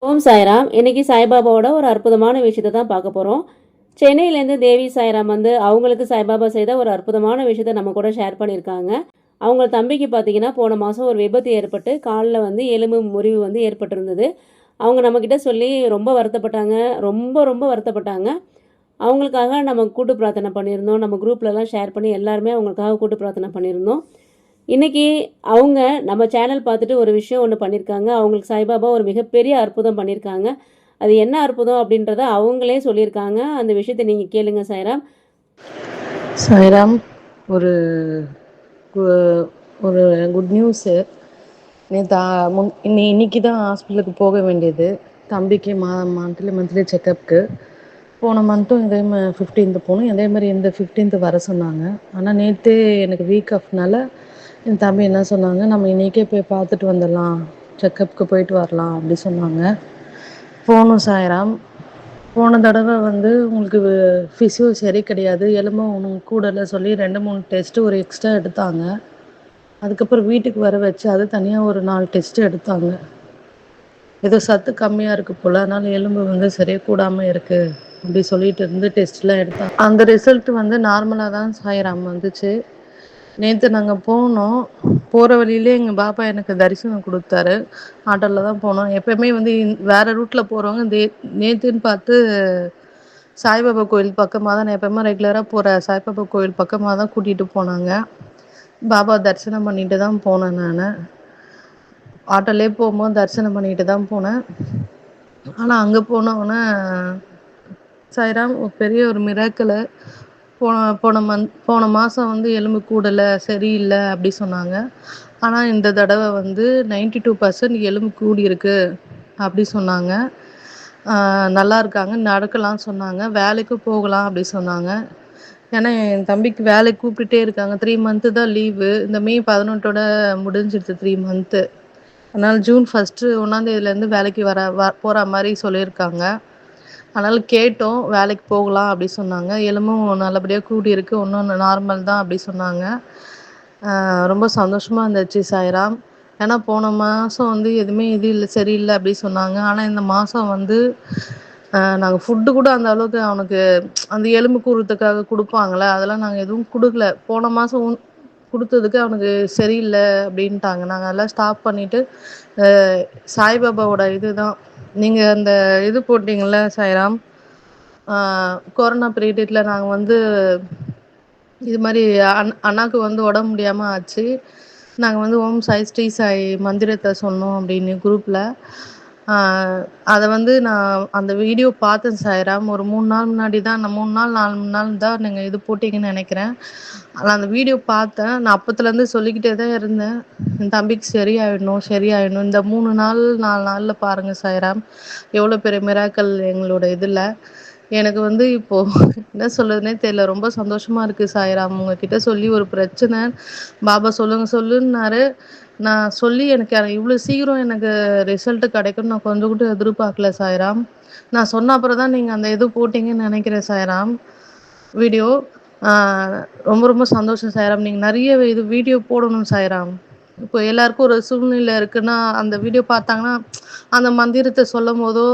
ஓம் சாய்ராம். இன்னைக்கு சாய்பாபாவோட ஒரு அற்புதமான விஷயத்தை தான் பார்க்க போகிறோம். சென்னையிலேருந்து தேவி சாய்ராம் வந்து அவங்களுக்கு சாய்பாபா செய்த ஒரு அற்புதமான விஷயத்தை நம்ம கூட ஷேர் பண்ணியிருக்காங்க. அவங்க தம்பிக்கு பார்த்தீங்கன்னா போன மாதம் ஒரு விபத்து ஏற்பட்டு காலில் வந்து எலும்பு முறிவு வந்து ஏற்பட்டிருந்தது. அவங்க நம்மக்கிட்ட சொல்லி ரொம்ப வருத்தப்பட்டாங்க. ரொம்ப ரொம்ப வருத்தப்பட்டாங்க. அவங்களுக்காக நம்ம கூட்டு பிரார்த்தனை பண்ணியிருந்தோம். நம்ம குரூப்லலாம் ஷேர் பண்ணி எல்லாருமே அவங்களுக்காக கூட்டு பிரார்த்தனை பண்ணியிருந்தோம். இன்னைக்கு அவங்க நம்ம சேனல் பார்த்துட்டு ஒரு விஷயம் ஒன்று பண்ணியிருக்காங்க. அவங்களுக்கு சாய்பாபா ஒரு மிகப்பெரிய அற்புதம் பண்ணியிருக்காங்க. அது என்ன அற்புதம் அப்படின்றத அவங்களே சொல்லியிருக்காங்க. அந்த விஷயத்தை நீங்கள் கேளுங்க சாய்ராம். சாய்ராம், ஒரு ஒரு குட் நியூஸு. நேற்று இன்னைக்கு தான் ஹாஸ்பிட்டலுக்கு போக வேண்டியது. தம்பிக்கு மந்த்லி செக்கப்புக்கு போன மந்த்தும் இதே மாதிரி 15th போகணும். அதே மாதிரி இந்த 15th வர சொன்னாங்க. ஆனால் நேற்று எனக்கு வீக் ஆஃப்னால என் தம்பி என்ன சொன்னாங்க, நம்ம இன்றைக்கே போய் பார்த்துட்டு வந்துடலாம், செக்கப்புக்கு போயிட்டு வரலாம் அப்படி சொன்னாங்க. போகணும் சாய்ராம். போன தடவை வந்து உங்களுக்கு ஃபிசியோ சரி கிடையாது, எலும்பும் ஒன்றும் கூடலை சொல்லி 2-3 டெஸ்ட்டு ஒரு எக்ஸ்ட்ரா எடுத்தாங்க. அதுக்கப்புறம் வீட்டுக்கு வர வச்சு அது தனியாக ஒரு 4 டெஸ்ட்டு எடுத்தாங்க. ஏதோ சத்து கம்மியாக இருக்குது போல், அதனால் எலும்பு வந்து சரியாக கூடாமல் இருக்குது அப்படி சொல்லிட்டு இருந்து டெஸ்ட்லாம் எடுத்தாங்க. அந்த ரிசல்ட் வந்து நார்மலாக தான் சாய்ராம் வந்துச்சு. நேற்று நாங்கள் போனோம். போகிற வழியிலே எங்கள் பாப்பா எனக்கு தரிசனம் கொடுத்தாரு. ஆட்டோவில் தான் போனோம். எப்போயுமே வந்து வேறு ரூட்டில் போகிறவங்க நேற்றுன்னு பார்த்து சாய்பாபா கோயில் பக்கமாக தான், நான் எப்போயுமே ரெகுலராக போகிற சாய்பாபா கோயில் பக்கமாக தான் கூட்டிகிட்டு போனாங்க. பாபா தரிசனம் பண்ணிட்டு தான் போனேன். நான் ஆட்டோலே போகும்போது தரிசனம் பண்ணிட்டு தான் போனேன். ஆனால் அங்கே போனோன்னே சாய்ராம் பெரிய ஒரு மிராக்கிளு. போன மாதம் வந்து எலும்பு கூடலை, சரியில்லை அப்படி சொன்னாங்க. ஆனால் இந்த தடவை வந்து 92% எலும்பு கூடியிருக்கு அப்படி சொன்னாங்க. நல்லா இருக்காங்க, நடக்கலாம் சொன்னாங்க, வேலைக்கு போகலாம் அப்படி சொன்னாங்க. ஏன்னா என் தம்பிக்கு வேலைக்கு கூப்பிட்டுட்டே இருக்காங்க. 3 மந்த்து தான் லீவு. இந்த மே 18ஓட முடிஞ்சிடுது 3 மந்த்து. அதனால் ஜூன் 1 வேலைக்கு போகிற மாதிரி சொல்லியிருக்காங்க. அதனால் கேட்டோம், வேலைக்கு போகலாம் அப்படி சொன்னாங்க. எலும்பும் நல்லபடியாக கூடி இருக்கு, ஒன்றும் நார்மல் தான் அப்படி சொன்னாங்க. ரொம்ப சந்தோஷமாக இருந்துச்சு சாய்ராம். ஏன்னா போன மாதம் வந்து எதுவுமே இது இல்லை, சரியில்லை அப்படி சொன்னாங்க. ஆனால் இந்த மாதம் வந்து நாங்கள் ஃபுட்டு கூட அந்த அளவுக்கு அவனுக்கு அந்த எலும்பு கூறுறதுக்காக கொடுப்பாங்களே, அதெல்லாம் நாங்கள் எதுவும் கொடுக்கல. போன மாதம் கொடுத்ததுக்கு அவனுக்கு சரியில்லை அப்படின்ட்டாங்க. நாங்கள் எல்லாம் ஸ்டாப் பண்ணிவிட்டு சாய்பாபாவோட இது தான், நீங்கள் அந்த இது போட்டிங்கள சாய்ராம், கொரோனா பீரியடில் நாங்கள் வந்து இது மாதிரி அண்ணாக்கு வந்து உடம்பு முடியாமல் ஆச்சு. நாங்கள் வந்து ஓம் சாய் ஸ்ரீ சாய் மந்திரத்தை சொன்னோம் அப்படின்னு குரூப்பில். அதை வந்து நான் அந்த வீடியோ பார்த்தேன் சாய்ராம். ஒரு 3 நாள் முன்னாடி தான், நான் 3 நாள் 4 நாள் தான் நீங்கள் இது போட்டிங்கன்னு நினைக்கிறேன். ஆனால் அந்த வீடியோ பார்த்தேன். நான் அப்போத்துலேருந்து சொல்லிக்கிட்டே தான் இருந்தேன், என் தம்பிக்கு சரியாயிடணும் சரியாயிடணும். இந்த 3 நாள் 4 நாளில் பாருங்கள் சாய்ராம், எவ்வளோ பெரிய மிராக்கள் எங்களோட இதில். எனக்கு வந்து இப்போது என்ன சொல்கிறதுனே தெரியல. ரொம்ப சந்தோஷமாக இருக்குது சாய்ராம். உங்ககிட்ட சொல்லி ஒரு பிரச்சனை, பாபா சொல்லுன்னாரு. நான் சொல்லி எனக்கு இவ்வளோ சீக்கிரம் எனக்கு ரிசல்ட்டு கிடைக்கும்னு நான் கொஞ்சம் கூட எதிர்பார்க்கல சாய்ராம். நான் சொன்ன அப்புறம் தான் நீங்கள் அந்த இது போட்டிங்கன்னு நினைக்கிறேன் சாய்ராம், வீடியோ. ரொம்ப ரொம்ப சந்தோஷம் சாய்ராம். நீங்கள் நிறைய இது வீடியோ போடணும் சாய்ராம். இப்போ எல்லாருக்கும் ஒரு சூழ்நிலை இருக்குன்னா அந்த வீடியோ பார்த்தாங்கன்னா அந்த மந்திரத்தை சொல்லும் போதோ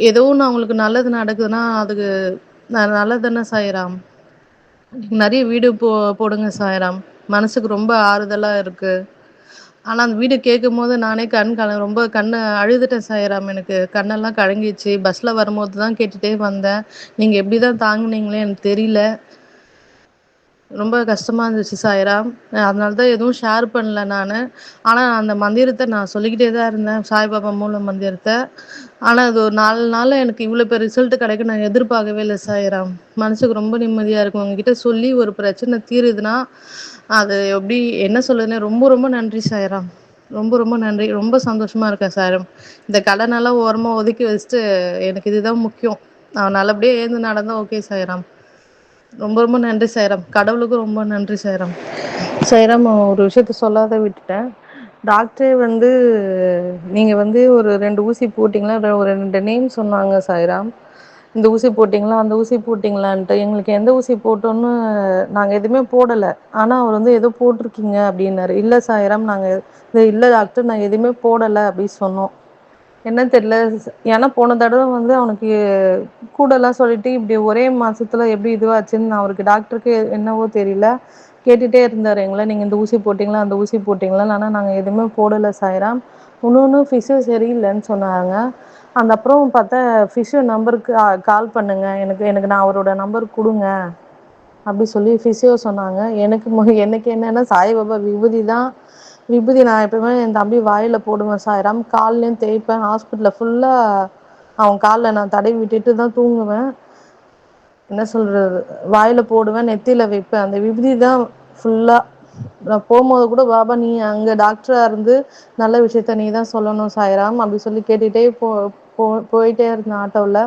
ஏதோ ஒன்று அவங்களுக்கு நல்லது நடக்குதுன்னா அதுக்கு நல்லது தானே சாய்ராம். நிறைய வீடியோ போடுங்க சாய்ராம். மனசுக்கு ரொம்ப ஆறுதலாக இருக்குது. ஆனால் அந்த வீடியோ கேட்கும் போது நானே ரொம்ப கண்ணை அழுதுட்டேன் சாய்ராம். எனக்கு கண்ணெல்லாம் கலங்கிச்சு. பஸ்ஸில் வரும்போது தான் கேட்டுகிட்டே வந்தேன். நீங்கள் எப்படி தான் தாங்குனீங்களே எனக்கு தெரியல. ரொம்ப கஷ்டமாக இருந்துச்சு சாய்ராம். அதனால தான் எதுவும் ஷேர் பண்ணல நான். ஆனால் அந்த மந்திரத்தை நான் சொல்லிக்கிட்டே தான் இருந்தேன், சாய்பாபா மூல மந்திரத்தை. ஆனால் அது ஒரு 4 நாளில் எனக்கு இவ்வளோ பெரிய ரிசல்ட் கிடைக்கும் நான் எதிர்பார்க்கவே இல்லை சாய்ராம். மனசுக்கு ரொம்ப நிம்மதியாக இருக்கும். உங்ககிட்ட சொல்லி ஒரு பிரச்சனை தீருதுன்னா அது எப்படி என்ன சொல்லுதுன்னே. ரொம்ப ரொம்ப நன்றி சாய்ராம். ரொம்ப ரொம்ப நன்றி. ரொம்ப சந்தோஷமாக இருக்கேன் சாய்ராம். இந்த கடனெல்லாம் ஓரமாக ஒதுக்கி வச்சுட்டு எனக்கு இதுதான் முக்கியம். நான் நல்லபடியாக ஏந்து நடந்தால் ஓகே சாய்ராம். ரொம்ப ரொம்ப நன்றி சாய்ராம். கடவுளுக்கும் ரொம்ப நன்றி சாய்ராம். சாய்ராம், ஒரு விஷயத்த சொல்லாத விட்டுட்டேன். டாக்டரே வந்து நீங்கள் வந்து ஒரு 2 ஊசி போட்டிங்களா, ஒரு 2 நேம் சொன்னாங்க சாய்ராம். இந்த ஊசி போட்டிங்களா அந்த ஊசி போட்டிங்களான்ட்டு. எங்களுக்கு எந்த ஊசி போட்டோன்னு நாங்கள் எதுவுமே போடலை. ஆனால் அவர் வந்து எதோ போட்டிருக்கீங்க அப்படின்னாரு. இல்லை சாய்ராம், நாங்கள் இல்லை டாக்டர், நான் எதுவுமே போடலை அப்படி சொன்னோம். என்னன்னு தெரியல. ஏன்னா போன தடவ வந்து அவனுக்கு கூடலாம் சொல்லிட்டு, இப்படி ஒரே மாசத்துல எப்படி இதுவாச்சுன்னு அவருக்கு டாக்டருக்கு என்னவோ தெரியல. கேட்டுட்டே இருந்தாரு எங்கள. "நீங்க இந்த ஊசி போட்டீங்களா? அந்த ஊசி போட்டீங்களான்னு?" ஆனா நாங்க எதுவுமே போடல சாய்ராம். இன்னொன்னு ஃபிசியோ சரியில்லன்னு சொன்னாங்க. அந்த அப்புறம் பார்த்தா ஃபிசியோ நம்பருக்கு கால் பண்ணுங்க. எனக்கு எனக்கு நான் அவரோட நம்பர் குடுங்க. அப்படி சொல்லி ஃபிசியோ சொன்னாங்க. எனக்கு என்னன்னா சாய்பாபா விபூதி தான். விபூதி நான் எப்பவுமே என் தம்பி வாயில போடுவேன் சாய்ராம். கால்லயும் தேய்ப்பேன். ஹாஸ்பிட்டல்ல ஃபுல்லா அவன் கால்ல நான் தடவி விட்டுட்டு தான் தூங்குவேன். என்ன சொல்றது? வாயில போடுவேன், நெத்தியில வைப்பேன். அந்த விபூதி தான் ஃபுல்லா. நான் போம்போது கூட, "பாபா நீ அங்க டாக்டரா இருந்து நல்ல விஷயத்த நீ தான் சொல்லணும் சாய்ராம்." அப்படி சொல்லி கேட்டுட்டே போ போயிட்டே இருந்தேன் ஆட்டோல.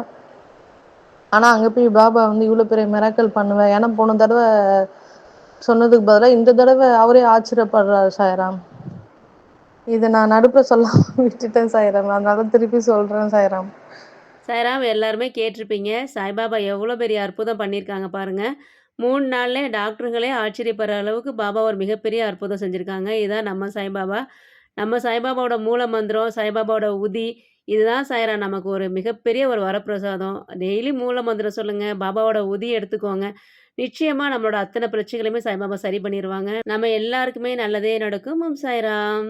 ஆனா அங்க போய் பாபா வந்து இவ்ளோ பெரிய மிராக்கிள் பண்ணுவேன். ஏன்னா போன தடவ சொன்னதுக்கு பதிலா இந்த தடவ அவரே ஆச்சரியப்படுறாரு சாய்ராம். இத நான் நடுப்புற சொல்லாம விட்டுட்டேன் சாய்ராம். அதனால திருப்பி சொல்றேன் சாய்ராம். சாய்ராம் எல்லாருமே கேட்டிருப்பீங்க. சாய்பாபா எவ்வளோ பெரிய அற்புதம் பண்ணியிருக்காங்க பாருங்க. 3 நாள்லே டாக்டருங்களே ஆச்சரியப்படுற அளவுக்கு பாபா ஒரு மிகப்பெரிய அற்புதம் செஞ்சிருக்காங்க. இதான் நம்ம சாய்பாபா. நம்ம சாய்பாபாவோட மூல மந்திரம், சாய்பாபாவோட உதி, இதுதான் சாய்ராம் நமக்கு ஒரு மிகப்பெரிய ஒரு வரப்பிரசாதம். டெய்லி மூல மந்திரம் சொல்லுங்க. பாபாவோட உதி எடுத்துக்கோங்க. நிச்சயமா நம்மளோட அத்தன பிரச்சனைகளையுமே சாய்பாபா சரி பண்ணிருவாங்க. நம்ம எல்லாருக்குமே நல்லதே நடக்கும். ஓம் சாய்ராம்.